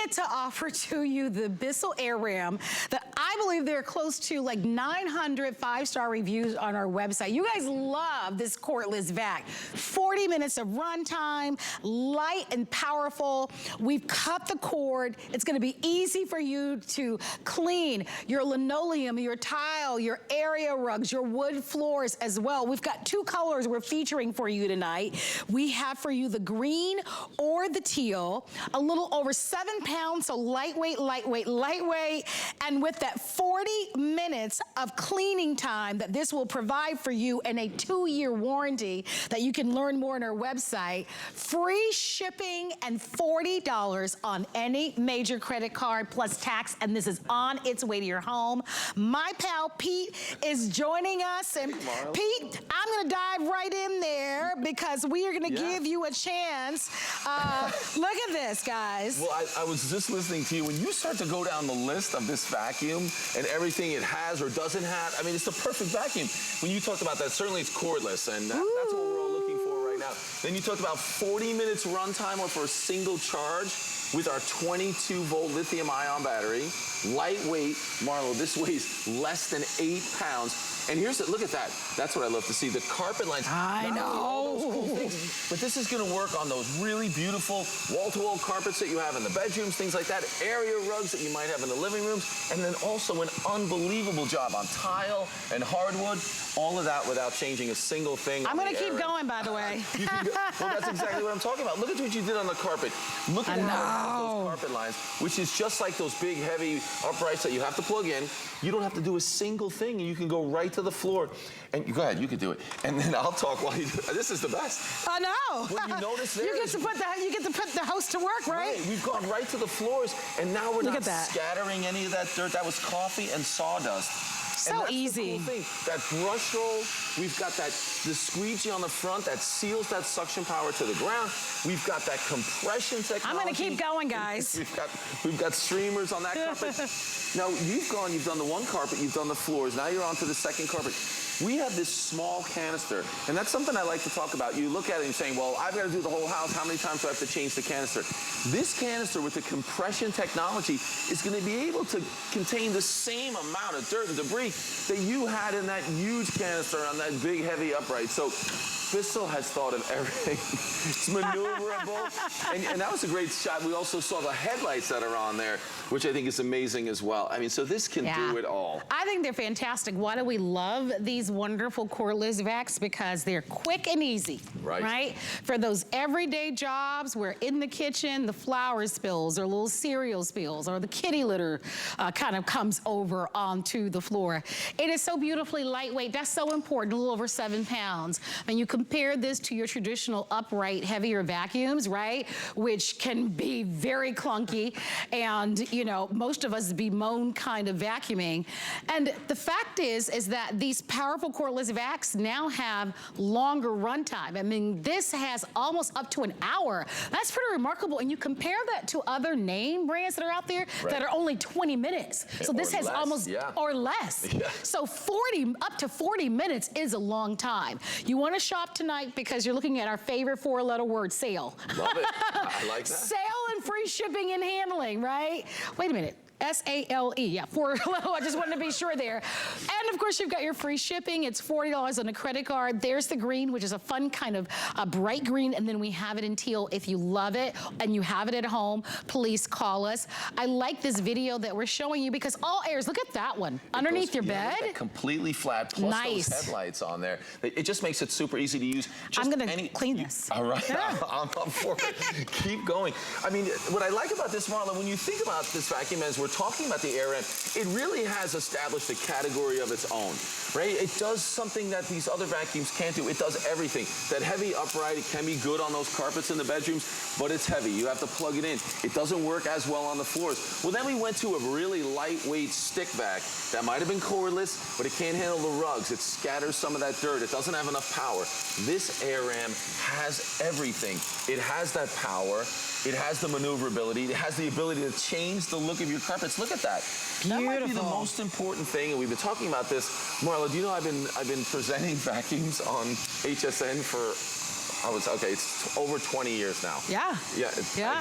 get to offer to you the BISSELL AirRam that I believe there are close to like 900 5-star reviews on our website. You guys love this cordless vac. 40 minutes of run time, light and powerful. We've cut the cord. It's gonna be easy for you to clean your linoleum, your tile, your area rugs, your wood floors as well. We've got 2 colors we're featuring for you tonight. We have for you the green or the teal, a little over 7 pounds, so lightweight, lightweight, lightweight, and with that 40 minutes of cleaning time that this will provide for you and a 2-year warranty that you can learn more on our website, free shipping and $40 on any major credit card plus tax, and this is on its way to your home. My pal Pete is joining us, and Pete, I'm gonna dive right in there because we are gonna give you a chance. Look at this, guys. Well, I was just listening to you. When you start to go down the list of this vacuum and everything it has or doesn't have, I mean, it's the perfect vacuum. When you talked about that, certainly it's cordless, and that's what we're all looking for right now. Then you talked about 40 minutes runtime or for a single charge with our 22-volt lithium-ion battery. Lightweight, Marlo, this weighs less than 8 pounds. And here's it, look at that. That's what I love to see, the carpet lines. I know. Cool things, but this is gonna work on those really beautiful wall-to-wall carpets that you have in the bedrooms, things like that, area rugs that you might have in the living rooms, and then also an unbelievable job on tile and hardwood, all of that without changing a single thing. I'm gonna keep going, by the way. Well, that's exactly what I'm talking about. Look at what you did on the carpet. Look at those carpet lines, which is just like those big, heavy uprights that you have to plug in. You don't have to do a single thing, and you can go right to the floor. And go ahead, you can do it. And then I'll talk while you do it. This is the best. I know. What you notice there you get to put the host to work, right? We've gone right to the floors, and now we're not scattering any of that dirt. That was coffee and sawdust. So easy. The cool thing. That brush roll, we've got the squeegee on the front that seals that suction power to the ground. We've got that compression technology. I'm gonna keep going, guys. We've got streamers on that carpet. Now you've done the one carpet, you've done the floors. Now you're on to the second carpet. We have this small canister, and that's something I like to talk about. You look at it and you're saying, well, I've got to do the whole house. How many times do I have to change the canister? This canister with the compression technology is going to be able to contain the same amount of dirt and debris that you had in that huge canister on that big, heavy upright. So BISSELL has thought of everything. It's maneuverable. And that was a great shot. We also saw the headlights that are on there, which I think is amazing as well. I mean, so this can do it all. I think they're fantastic. Why do we love these wonderful cordless vacs? Because they're quick and easy, right? For those everyday jobs where in the kitchen, the flour spills or little cereal spills or the kitty litter kind of comes over onto the floor. It is so beautifully lightweight. That's so important, a little over 7 pounds. And you compare this to your traditional upright, heavier vacuums, right? Which can be very clunky and, you know, most of us bemoan kind of vacuuming. And the fact is that these powerful cordless vacs now have longer runtime. I mean, this has almost up to an hour. That's pretty remarkable. And you compare that to other name brands that are out there that are only 20 minutes. So this has almost, or less. So up to 40 minutes is a long time. You want to shop tonight because you're looking at our favorite 4-letter word, sale. Love it. I like that. Sale and free shipping and handling, right? Wait a minute. S-A-L-E, yeah, 4-letter, I just wanted to be sure there. And of course, you've got your free shipping. It's $40 on a credit card. There's the green, which is a fun kind of a bright green, and then we have it in teal. If you love it and you have it at home, please call us. I like this video that we're showing you because all airs, look at that one, underneath your bed. Completely flat, plus those headlights on there. It just makes it super easy to use. I'm gonna clean this. All right, I'm up for it. Keep going. I mean, what I like about this, Marla, when you think about this vacuum as we're talking about the AirRam, it really has established a category of its own, right? It does something that these other vacuums can't do. It does everything. That heavy upright, it can be good on those carpets in the bedrooms, but it's heavy. You have to plug it in. It doesn't work as well on the floors. Well, then we went to a really lightweight stick vac that might have been cordless, but it can't handle the rugs. It scatters some of that dirt. It doesn't have enough power. This AirRam has everything. It has that power. It has the maneuverability. It has the ability to change the look of your carpets. Look at that. That might be the most important thing, and we've been talking about this. Marla, do you know I've been presenting vacuums on HSN for okay, it's over 20 years now. Yeah. Yeah,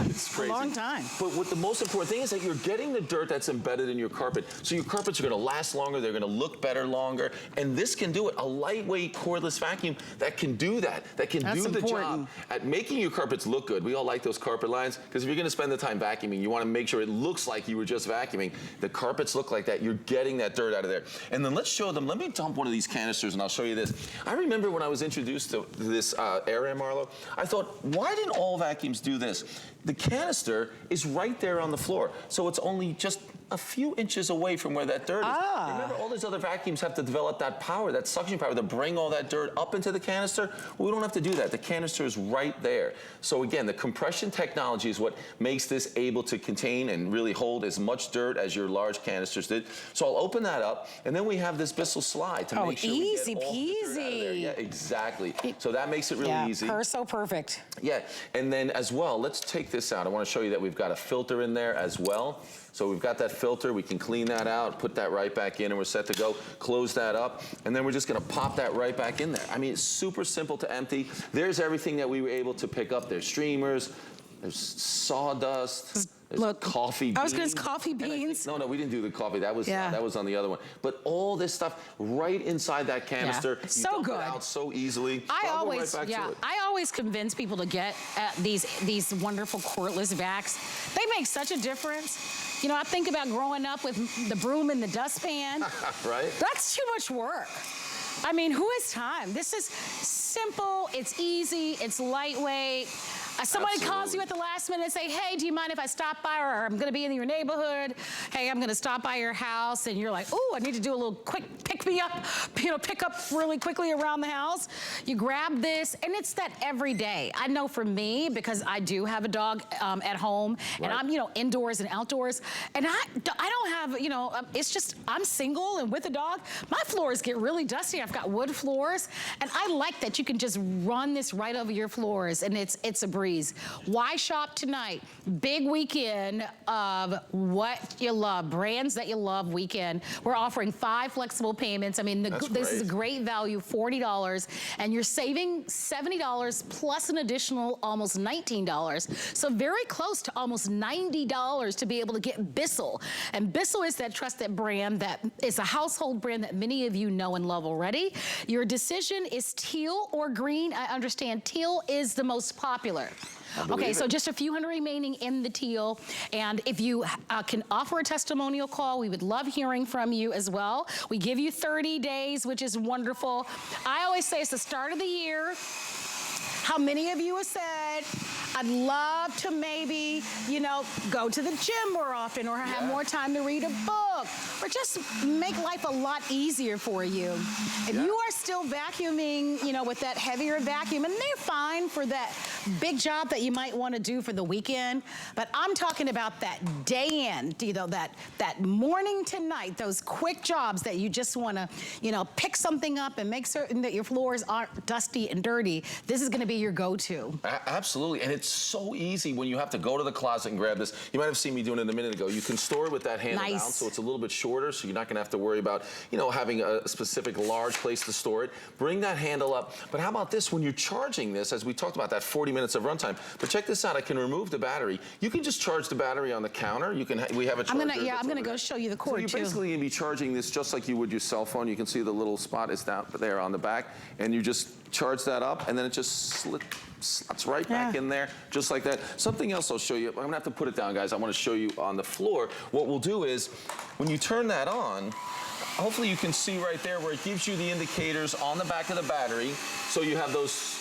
it's crazy. A long time. But what the most important thing is that you're getting the dirt that's embedded in your carpet. So your carpets are gonna last longer, they're gonna look better longer, and this can do it. A lightweight cordless vacuum that can do that, do the job at making your carpets look good. We all like those carpet lines, because if you're gonna spend the time vacuuming, you wanna make sure it looks like you were just vacuuming. The carpets look like that, you're getting that dirt out of there. And then let's show them, let me dump one of these canisters and I'll show you this. I remember when I was introduced to this AirRam, Marlo, I thought, why didn't all vacuums do this? The canister is right there on the floor, so it's only just a few inches away from where that dirt is. Remember, all these other vacuums have to develop that power, that suction power, to bring all that dirt up into the canister. Well, we don't have to do that. The canister is right there. So again, the compression technology is what makes this able to contain and really hold as much dirt as your large canisters did. So I'll open that up, and then we have this Bissell slide to make sure we get all the dirt out of there. Yeah, exactly. So that makes it really easy. So perfect. Yeah, and then as well, let's take this out. I want to show you that we've got a filter in there as well. So we've got that filter, we can clean that out, put that right back in, and we're set to go. Close that up, and then we're just gonna pop that right back in there. I mean, it's super simple to empty. There's everything that we were able to pick up. There's streamers, there's sawdust, there's coffee beans. I was gonna say coffee beans. No, we didn't do the coffee. That was on the other one. But all this stuff right inside that canister. Yeah. So good. It out so easily. I always convince people to get these wonderful cordless vacs. They make such a difference. You know, I think about growing up with the broom and the dustpan. Right? That's too much work. I mean, who has time? This is simple, it's easy, it's lightweight. Somebody calls you at the last minute and say, hey, do you mind if I stop by, or I'm gonna be in your neighborhood. Hey, I'm gonna stop by your house, and you're like, oh, I need to do a little quick pick up really quickly around the house. You grab this, and it's that every day. I know for me, because I do have a dog at home, and I'm, indoors and outdoors, and I don't have, it's just, I'm single and with a dog. My floors get really dusty. I've got wood floors, and I like that you can just run this right over your floors, and it's a breeze. Why shop tonight? Big weekend of what you love, brands that you love weekend. We're offering 5 flexible payments. I mean, this is a great value, $40, and you're saving $70 plus an additional almost $19. So very close to almost $90 to be able to get Bissell. And Bissell is that trusted brand that is a household brand that many of you know and love already. Your decision is teal or green. I understand teal is the most popular. Okay, so just a few hundred remaining in the teal. And if you can offer a testimonial call, we would love hearing from you as well. We give you 30 days, which is wonderful. I always say it's the start of the year. How many of you have said, I'd love to maybe, go to the gym more often, or have more time to read a book, or just make life a lot easier for you. If you are still vacuuming, with that heavier vacuum, and they're fine for that big job that you might want to do for the weekend, but I'm talking about that day in, that morning to night, those quick jobs that you just want to, pick something up and make certain that your floors aren't dusty and dirty. This is going to be your go-to. Absolutely, and it's so easy when you have to go to the closet and grab this. You might have seen me doing it a minute ago. You can store it with that handle down, so it's a little bit shorter, so you're not going to have to worry about, having a specific large place to store it. Bring that handle up. But how about this? When you're charging this, as we talked about, that 40 minutes of runtime, but check this out. I can remove the battery. You can just charge the battery on the counter. We have a charger. I'm gonna go show you the cord, so you're basically going to be charging this just like you would your cell phone. You can see the little spot is down there on the back, and you just charge that up, and then it just slots right back in there, just like that. Something else I'll show you. I'm gonna have to put it down, guys. I want to show you on the floor. What we'll do is, when you turn that on, hopefully you can see right there where it gives you the indicators on the back of the battery. So you have those.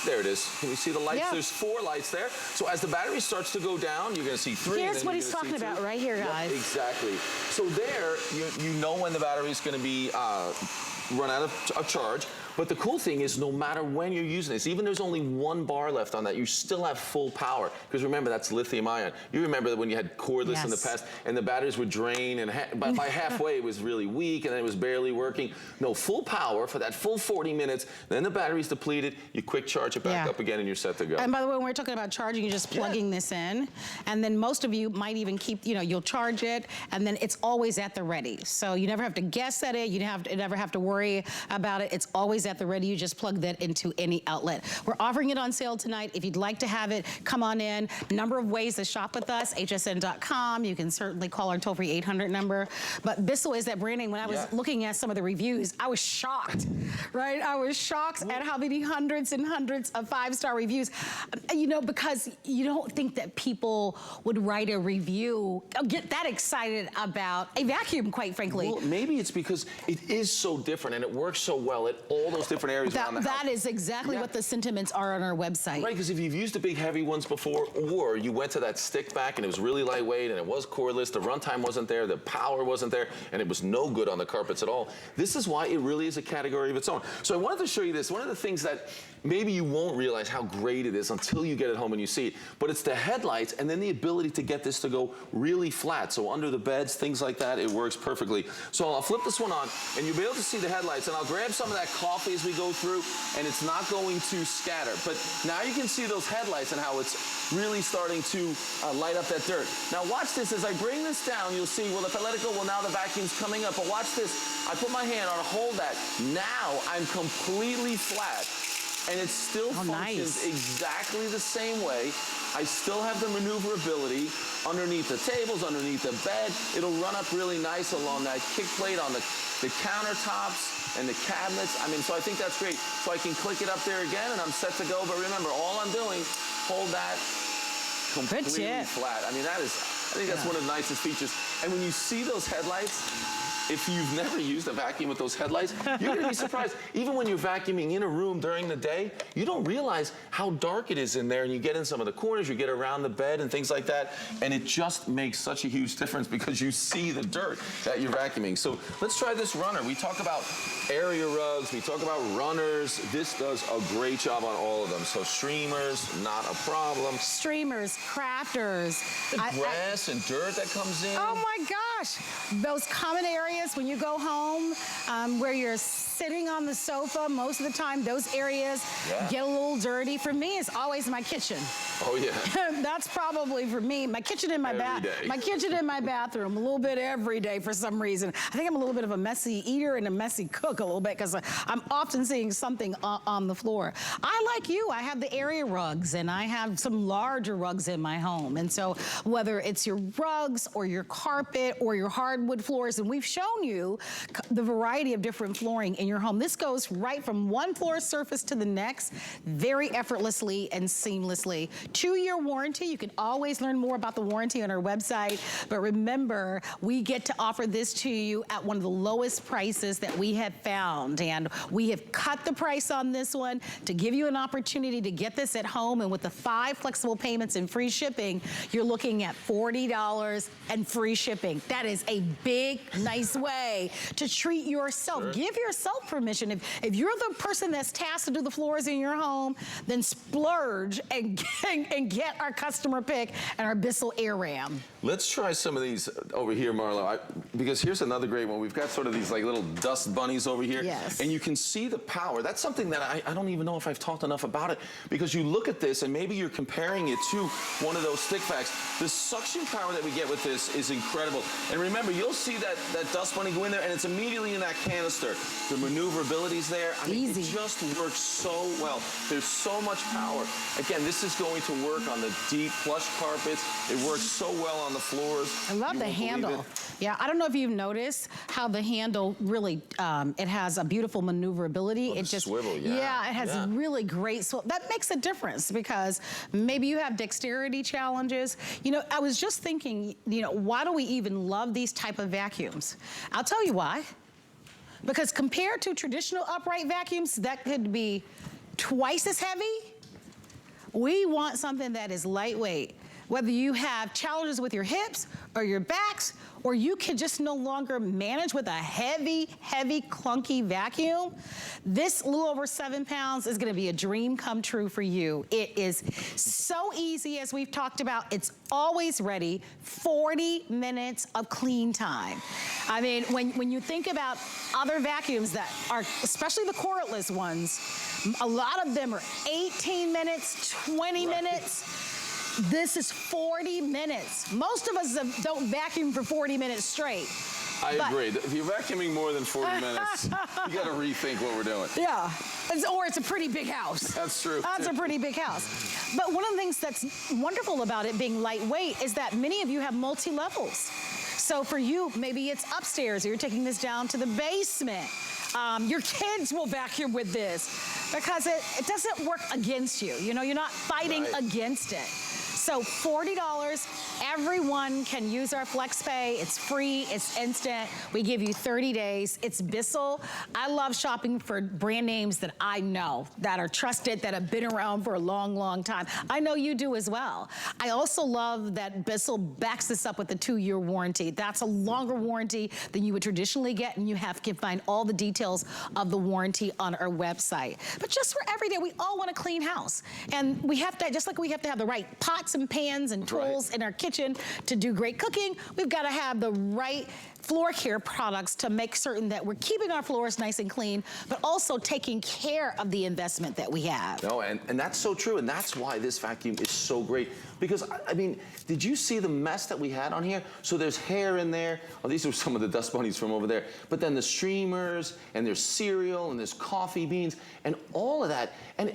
There it is. Can you see the lights? Yeah. There's 4 lights there. So as the battery starts to go down, you're going to see 3. Here's what he's talking about right here, guys. Yep, exactly. So there, you know when the battery is going to be run out of charge. But the cool thing is, no matter when you're using this, even there's only 1 bar left on that, you still have full power. Because remember, that's lithium ion. You remember that when you had cordless in the past, and the batteries would drain, and by halfway it was really weak, and then it was barely working. No, full power for that full 40 minutes. Then the battery's depleted. You quick charge it back up again, and you're set to go. And by the way, when we're talking about charging, you're just plugging this in, and then most of you might even keep, you'll charge it, and then it's always at the ready. So you never have to guess at it. You never have to worry worry about it. It's always at the ready. You just plug that into any outlet. We're offering it on sale tonight. If you'd like to have it, come on in. Number of ways to shop with us, hsn.com. You can certainly call our toll-free 800 number. But Bissell is that branding. When I was looking at some of the reviews, I was shocked, right? I was shocked at how many hundreds and hundreds of 5-star reviews. You know, because you don't think that people would write a review, get that excited about a vacuum, quite frankly. Well, maybe it's because it is so different and it works so well at all those different areas around the house. That is exactly what the sentiments are on our website. Right, because if you've used the big heavy ones before, or you went to that stick vac and it was really lightweight and it was cordless, the runtime wasn't there, the power wasn't there, and it was no good on the carpets at all. This is why it really is a category of its own. So I wanted to show you this. One of the things that maybe you won't realize how great it is until you get it home and you see it, but it's the headlights and then the ability to get this to go really flat. So under the beds, things like that, it works perfectly. So I'll flip this one on and you'll be able to see the headlights, and I'll grab some of that coffee as we go through, and it's not going to scatter. But now you can see those headlights and how it's really starting to light up that dirt. Now watch this. As I bring this down, you'll see, well, if I let it go, well, now the vacuum's coming up. But watch this. I put my hand on it, hold that. Now I'm completely flat. And it still functions exactly the same way. I still have the maneuverability underneath the tables, underneath the bed. It'll run up really nice along that kick plate on the countertops and the cabinets. I mean, so I think that's great. So I can click it up there again and I'm set to go. But remember, all I'm doing, hold that completely flat. I mean, I think that's one of the nicest features. And when you see those headlights, if you've never used a vacuum with those headlights, you're gonna be surprised. Even when you're vacuuming in a room during the day, you don't realize how dark it is in there, and you get in some of the corners, you get around the bed and things like that, and it just makes such a huge difference because you see the dirt that you're vacuuming. So let's try this runner. We talk about area rugs, we talk about runners. This does a great job on all of them. So streamers, not a problem. Streamers, crafters. The grass and dirt that comes in. Oh my gosh. Those common areas when you go home where you're sitting on the sofa most of the time, those areas get a little dirty. For me, it's always my kitchen. Oh yeah. That's probably for me. My kitchen and my bathroom, a little bit every day for some reason. I think I'm a little bit of a messy eater and a messy cook a little bit because I'm often seeing something on the floor. I, like you, I have the area rugs and I have some larger rugs in my home. And so whether it's your rugs or your carpet or your hardwood floors, and we've shown you the variety of different flooring in your home. This goes right from one floor surface to the next, very effortlessly and seamlessly. 2-year warranty. You can always learn more about the warranty on our website. But remember, we get to offer this to you at one of the lowest prices that we have found. And we have cut the price on this one to give you an opportunity to get this at home. And with the 5 flexible payments and free shipping, you're looking at $40 and free shipping. That is a big, nice way to treat yourself. Sure. Give yourself permission. If you're the person that's tasked to do the floors in your home, then splurge and get our customer pick and our BISSELL AirRam. Let's try some of these over here, Marlo, because here's another great one. We've got sort of these like little dust bunnies over here. Yes. And you can see the power. That's something that I don't even know if I've talked enough about it, because you look at this and maybe you're comparing it to one of those stick vacs. The suction power that we get with this is incredible. And remember, you'll see that dust bunny go in there and it's immediately in that canister. The maneuverability's there. I mean, it just works so well. There's so much power. Again, this is going to work on the deep plush carpets. It works so well on the floors. I love the handle. Yeah, I don't know if you've noticed how the handle really, it has a beautiful maneuverability. Oh, it just swivel, yeah, it has really great swivel. That makes a difference because maybe you have dexterity challenges. You know, I was just thinking, you know, why do we even love these type of vacuums? I'll tell you why. Because compared to traditional upright vacuums that could be twice as heavy, we want something that is lightweight. Whether you have challenges with your hips or your backs, or you can just no longer manage with a heavy, clunky vacuum, this little over 7 pounds is gonna be a dream come true for you. It is so easy, as we've talked about. It's always ready, 40 minutes of clean time. I mean, when you think about other vacuums that are, especially the cordless ones, a lot of them are 18 minutes, 20 minutes. This is 40 minutes. Most of us don't vacuum for 40 minutes straight. I agree. If you're vacuuming more than 40 minutes, you got to rethink what we're doing. Yeah, or it's a pretty big house. That's true. That's a pretty big house. But one of the things that's wonderful about it being lightweight is that many of you have multi-levels. So for you, maybe it's upstairs, or you're taking this down to the basement. Your kids will vacuum with this because it doesn't work against you. You know, you're not fighting against it. So $40, everyone can use our FlexPay. It's free, it's instant. We give you 30 days. It's Bissell. I love shopping for brand names that I know, that are trusted, that have been around for a long, long time. I know you do as well. I also love that Bissell backs this up with a 2-year warranty. That's a longer warranty than you would traditionally get, and you can find all the details of the warranty on our website. But just for every day, we all want a clean house. And we have to, just like we have to have the right pots and pans and tools in our kitchen to do great cooking, we've got to have the right floor care products to make certain that we're keeping our floors nice and clean, but also taking care of the investment that we have. No, and that's so true, and that's why this vacuum is so great. Because, I mean, did you see the mess that we had on here? So there's hair in there. Oh, these are some of the dust bunnies from over there. But then the streamers, and there's cereal, and there's coffee beans, and all of that. And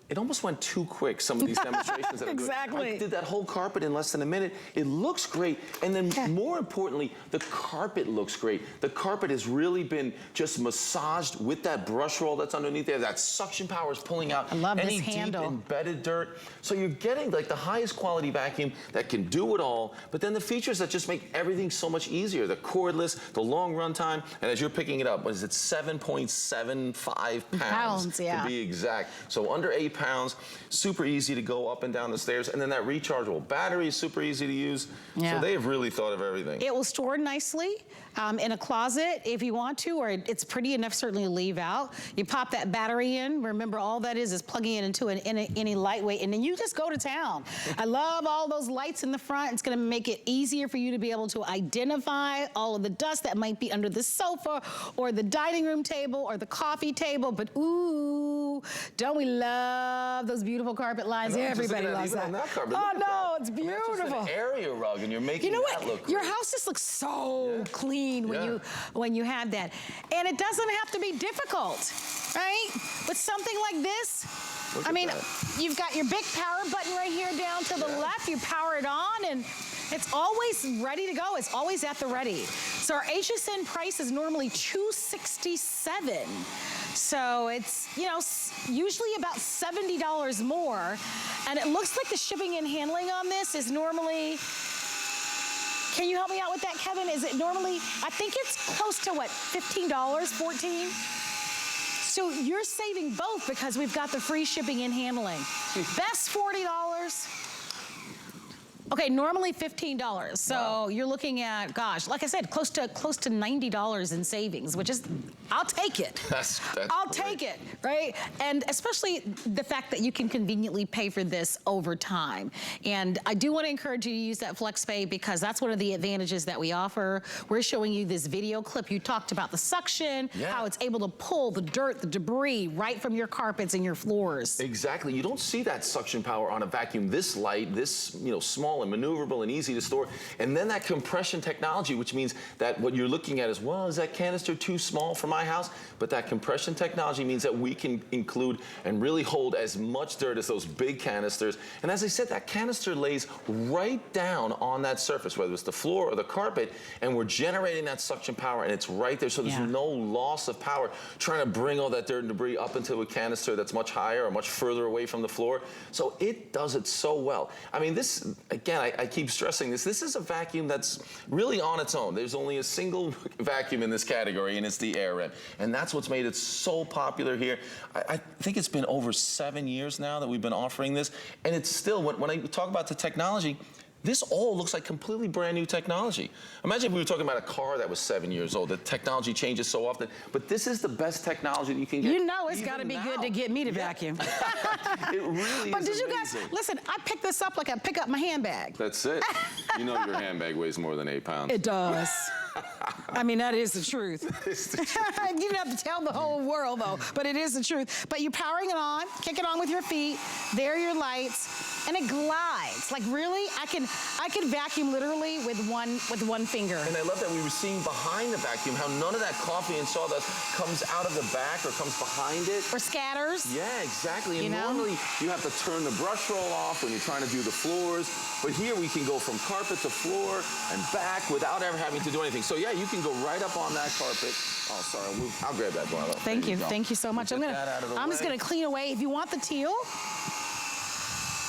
it almost went too quick, some of these demonstrations that I'm doing. I did that whole carpet in less than a minute. It looks great, and then more importantly, the carpet looks great. The carpet has really been just massaged with that brush roll that's underneath there. That suction power is pulling out any deep embedded dirt. So you're getting like the highest quality vacuum that can do it all, but then the features that just make everything so much easier. The cordless, the long run time, and as you're picking it up, what is it, 7.75 pounds to be exact. So under 8 pounds, super easy to go up and down the stairs, and then that rechargeable battery is super easy to use. So they have really thought of everything. It will store nicely in a closet if you want to, or it's pretty enough certainly to leave out. You pop that battery in. Remember, all that is plugging it into any lightweight, and then you just go to town. I love all those lights in the front. It's going to make it easier for you to be able to identify all of the dust that might be under the sofa or the dining room table or the coffee table. But ooh, don't we love those beautiful carpet lines? Everybody loves that. Oh no, it's beautiful. It's just an area rug, and you're making that look great. Your house just looks so clean when you have that, and it doesn't have to be difficult, right? With something like this, I mean, you've got your big power button right here down to the left. You power it on, and it's always ready to go. It's always at the ready. So our HSN price is normally $267. So it's, you know, usually about $70 more. And it looks like the shipping and handling on this is normally, can you help me out with that, Kevin? Is it normally, I think it's close to what, $15, $14? So you're saving both because we've got the free shipping and handling. That's $40. Okay, normally $15. So you're looking at, gosh, like I said, close to $90 in savings, which is, I'll take it. I'll take it, right? And especially the fact that you can conveniently pay for this over time. And I do want to encourage you to use that FlexPay because that's one of the advantages that we offer. We're showing you this video clip. You talked about the suction, how it's able to pull the dirt, the debris right from your carpets and your floors. Exactly. You don't see that suction power on a vacuum this light, this, you know, small and maneuverable and easy to store. And then that compression technology, which means that what you're looking at is, well, is that canister too small for my house? But that compression technology means that we can include and really hold as much dirt as those big canisters. And as I said, that canister lays right down on that surface, whether it's the floor or the carpet, and we're generating that suction power, and it's right there. So there's no loss of power trying to bring all that dirt and debris up into a canister that's much higher or much further away from the floor. So it does it so well. I mean, this, again, I keep stressing this. This is a vacuum that's really on its own. There's only a single vacuum in this category, and it's the AirRam. And that's what's made it so popular here. I think it's been over 7 years now that we've been offering this. And it's still, when I talk about the technology, this all looks like completely brand new technology. Imagine if we were talking about a car that was 7 years old. The technology changes so often, but this is the best technology that you can get. You know it's got to be good to get me to vacuum. It really is. But did you guys, listen, I picked this up like I pick up my handbag. That's it. You know your handbag weighs more than 8 pounds. It does. I mean, that is the truth. It's the truth. You don't have to tell the whole world, though, but it is the truth. But you're powering it on, kick it on with your feet. There are your lights. and it glides. Like really, I can vacuum literally with one finger. And I love that we were seeing behind the vacuum how none of that coffee and sawdust comes out of the back or comes behind it. Or scatters. Yeah, exactly. And You know? normally you have to turn the brush roll off when you're trying to do the floors, but here we can go from carpet to floor and back without ever having to do anything. So yeah, you can go right up on that carpet. Oh, sorry, I'll grab that, Marlo. Thank you so much. I'm just gonna clean away. If you want the teal,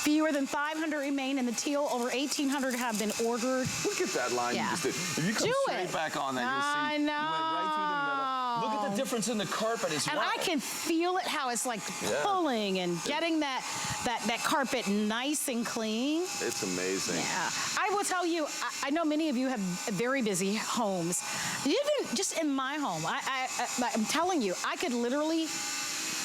fewer than 500 remain, and the teal over 1,800 have been ordered. Look at that line you just did. If you come straight back on that, you'll see. I know. You went right through the middle. Look at the difference in the carpet as well. And I can feel it, how it's like pulling and getting that carpet nice and clean. It's amazing. Yeah. I will tell you, I know many of you have very busy homes. Even just in my home, I'm telling you, I could literally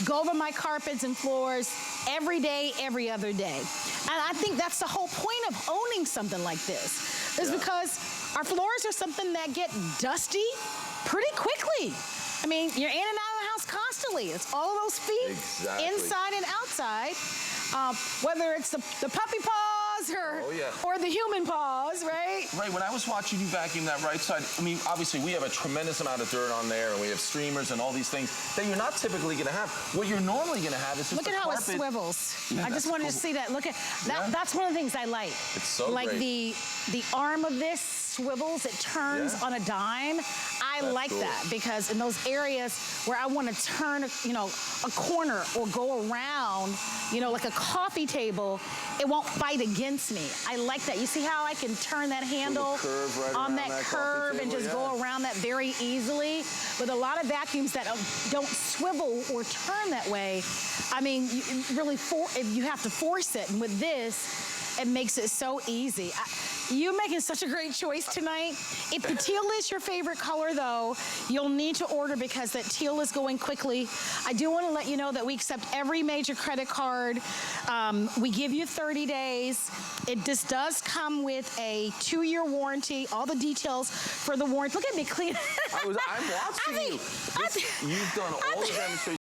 go over my carpets and floors every day, every other day. And I think that's the whole point of owning something like this, is because our floors are something that get dusty pretty quickly. I mean, you're in and out of the house constantly. It's all of those feet, inside and outside. Whether it's the puppy paws or the human paws, right? Right, when I was watching you vacuum that right side, I mean, obviously we have a tremendous amount of dirt on there, and we have streamers and all these things that you're not typically gonna have. What you're normally gonna have is just Look at how it swivels. Yeah, I just wanted to see that. Look at that. That's one of the things I like. It's so like great. the arm of this swivels, it turns on a dime. I like that because in those areas where I want to turn, a corner or go around, like a coffee table, it won't fight against me. I like that. You see how I can turn that handle on that curve and just go around that very easily? With a lot of vacuums that don't swivel or turn that way, I mean, you have to force it. And with this, it makes it so easy. You're making such a great choice tonight. If the teal is your favorite color, though, you'll need to order because that teal is going quickly. I do want to let you know that we accept every major credit card. We give you 30 days. This does come with a 2-year warranty. All the details for the warranty. Look at me clean. I'm watching you. You've done all the demonstrations.